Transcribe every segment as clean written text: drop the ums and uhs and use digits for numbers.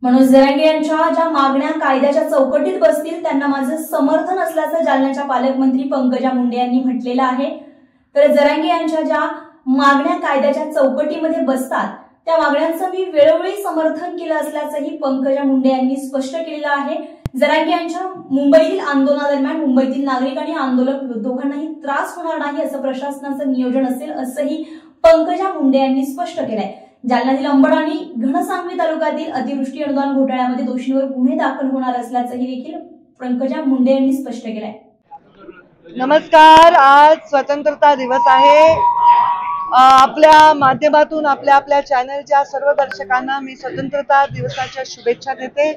मनोज जरांगे यांच्या ज्या मागण्या कायद्याच्या चौकटीत बसतील त्यांना माझं समर्थन असल्याचं जालन्याच्या पालकमंत्री पंकजा मुंडे यांनी म्हटलेलं आहे। तर जरांगे यांच्या ज्या मागण्या कायद्याच्या चौकटीमध्ये बसतात त्या मागण्यांचं मी वेळोवेळी समर्थन केलं असल्याचंही पंकजा मुंडे यांनी स्पष्ट केलेलं आहे। जरांगे यांच्या मुंबईतील आंदोलनादरम्यान मुंबईतील नागरिक आणि आंदोलक दोघांनाही त्रास होणार नाही असं प्रशासनाचं नियोजन असेल असंही पंकजा मुंडे यांनी स्पष्ट केलंय। जालन्यातील अंबड आणि घनसावंगी तालुक्यातील अतिवृष्टी अनुदान घोटाळ्यामध्ये दोषींवर गुन्हे दाखल होणार असल्याचंही देखील पंकजा मुंडे यांनी स्पष्ट केलंय। नमस्कार, आज स्वतंत्रता दिवस आहे। आपल्या माध्यमातून आपल्या चॅनलच्या सर्व दर्शकांना मी स्वतंत्रता दिवसाच्या शुभेच्छा देते।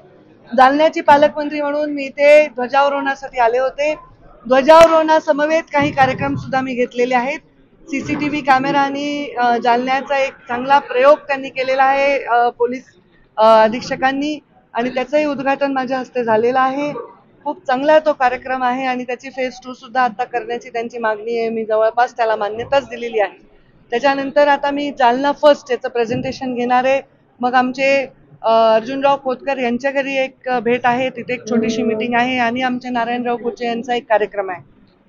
जालन्याची पालकमंत्री म्हणून मी इथे ध्वजारोहणासाठी आले होते। ध्वजारोहणासमवेत काही कार्यक्रम सुद्धा मी घेतलेले आहेत। सीसीटीव्ही कॅमेरा आणि जालन्याचा एक चांगला प्रयोग त्यांनी केलेला आहे पोलीस अधीक्षकांनी, आणि त्याचंही उद्घाटन माझ्या हस्ते झालेलं आहे। खूप चांगला तो कार्यक्रम आहे आणि त्याची फेज 2 सुद्धा आता करण्याची त्यांची मागणी आहे। मी जवळपास त्याला मान्यताच दिलेली आहे। त्याच्यानंतर आता मी जालना फर्स्ट याचं प्रेझेंटेशन घेणार आहे। मग आमचे अर्जुनराव खोतकर यांच्या घरी एक भेट आहे, तिथे एक छोटीशी मीटिंग आहे, आणि आमचे नारायणराव कोचे यांचा एक कार्यक्रम आहे।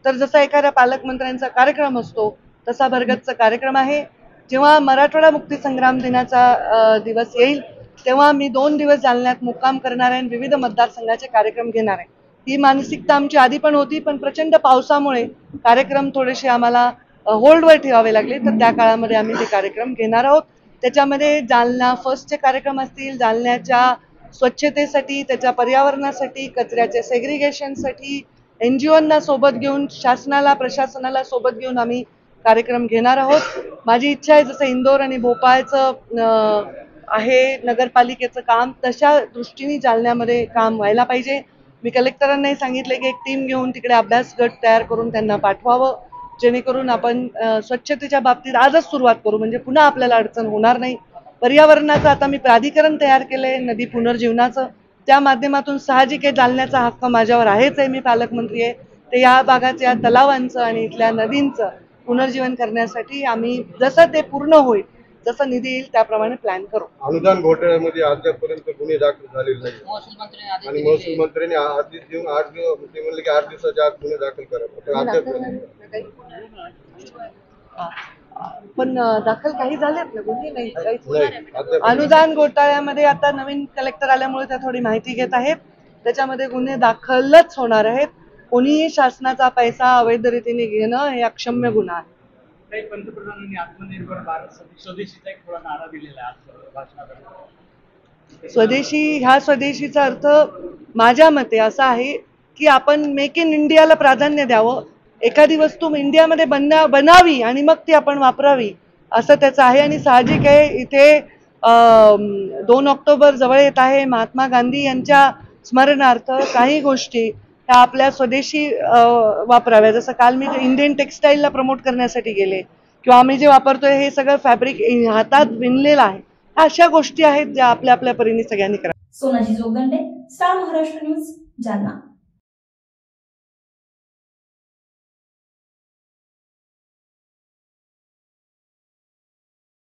तर जसा एखाद्या पालकमंत्र्यांचा कार्यक्रम असतो तसा भरगतचा कार्यक्रम आहे। जेव्हा मराठवाडा मुक्ती संग्राम दिनाचा दिवस येईल तेव्हा मी 2 दिवस जालन्यात मुक्काम करणार आहे आणि विविध मतदारसंघाचे कार्यक्रम घेणार आहे। ही मानसिकता आमची आधी पण होती, पण प्रचंड पावसामुळे कार्यक्रम थोडेसे आम्हाला होल्डवर ठेवावे लागले, तर त्या काळामध्ये आम्ही ते कार्यक्रम घेणार आहोत। त्याच्यामध्ये जालना फर्स्टचे कार्यक्रम असतील, जालन्याच्या स्वच्छतेसाठी, त्याच्या पर्यावरणासाठी, कचऱ्याच्या सेग्रिगेशनसाठी, NGOंना सोबत घेऊन, शासनाला प्रशासनाला सोबत घेऊन आम्ही कार्यक्रम घेणार आहोत। माझी इच्छा आहे जसं इंदोर आणि भोपाळचं आहे नगरपालिकेचं काम, तशा दृष्टीने जालन्यामध्ये काम व्हायला पाहिजे। मी कलेक्टरांनाही सांगितले की एक टीम घेऊन तिकडे अभ्यास गट तयार करून त्यांना पाठवावं, जेणेकरून आपण स्वच्छतेच्या बाबतीत आजच सुरुवात करू, म्हणजे पुन्हा आपल्याला अडचण होणार नाही। पर्यावरणाचं आता मी प्राधिकरण तयार केलंय, नदी पुनर्जीवनाचं, त्या माध्यमातून साहजिक आहे जालन्याचा हक्क माझ्यावर आहेच आहे, मी पालकमंत्री आहे, ते या भागाच्या तलावांचं आणि इथल्या नदींचं पुनर्जीवन करण्यासाठी आम्ही जसं ते पूर्ण होईल, जसं निधी येईल त्याप्रमाणे प्लॅन करू। अनुदान घोटाळ्यामध्ये अद्यापर्यंत गुन्हे दाखल झालेले नाही आणि महसूल मंत्र्यांनी आदेश देऊन 8 दिवस ते म्हणले की 8 दिवसाच्या आत गुन्हे दाखल करा, पण दाखल काही झालेत ना गुन्हे? नाही। अनुदान घोटाळ्यामध्ये आता नवीन कलेक्टर आल्यामुळे त्या थोडी माहिती घेत आहेत, त्याच्यामध्ये गुन्हे दाखलच होणार आहेत। कोणीही शासनाचा पैसा अवैध रीतीने घेणं हे अक्षम्य गुन्हा आहे। पंतप्रधानांनी आत्मनिर्भर भारत स्वदेशीचा एक थोडा नारा दिलेला आहे। स्वदेशीचा अर्थ माझ्या मते असा आहे की आपण मेक इन इंडियाला प्राधान्य द्यावं, एखादी वस्तू इंडियामध्ये बनावी आणि मग ती आपण वापरावी, असं त्याचं आहे। आणि साहजिक आहे इथे 2 ऑक्टोबर जवळ येत आहे, महात्मा गांधी यांच्या स्मरणार्थ काही गोष्टी ह्या आपल्या स्वदेशी वापराव्या। जसं काल मी इंडियन टेक्सटाईलला प्रमोट करण्यासाठी गेले, किंवा आम्ही जे वापरतोय हे सगळं फॅब्रिक हातात विणलेलं आहे, अशा गोष्टी आहेत ज्या आपल्या परीने सगळ्यांनी करा। Sonaji Jogdande, star Maharashtra news, Jalna.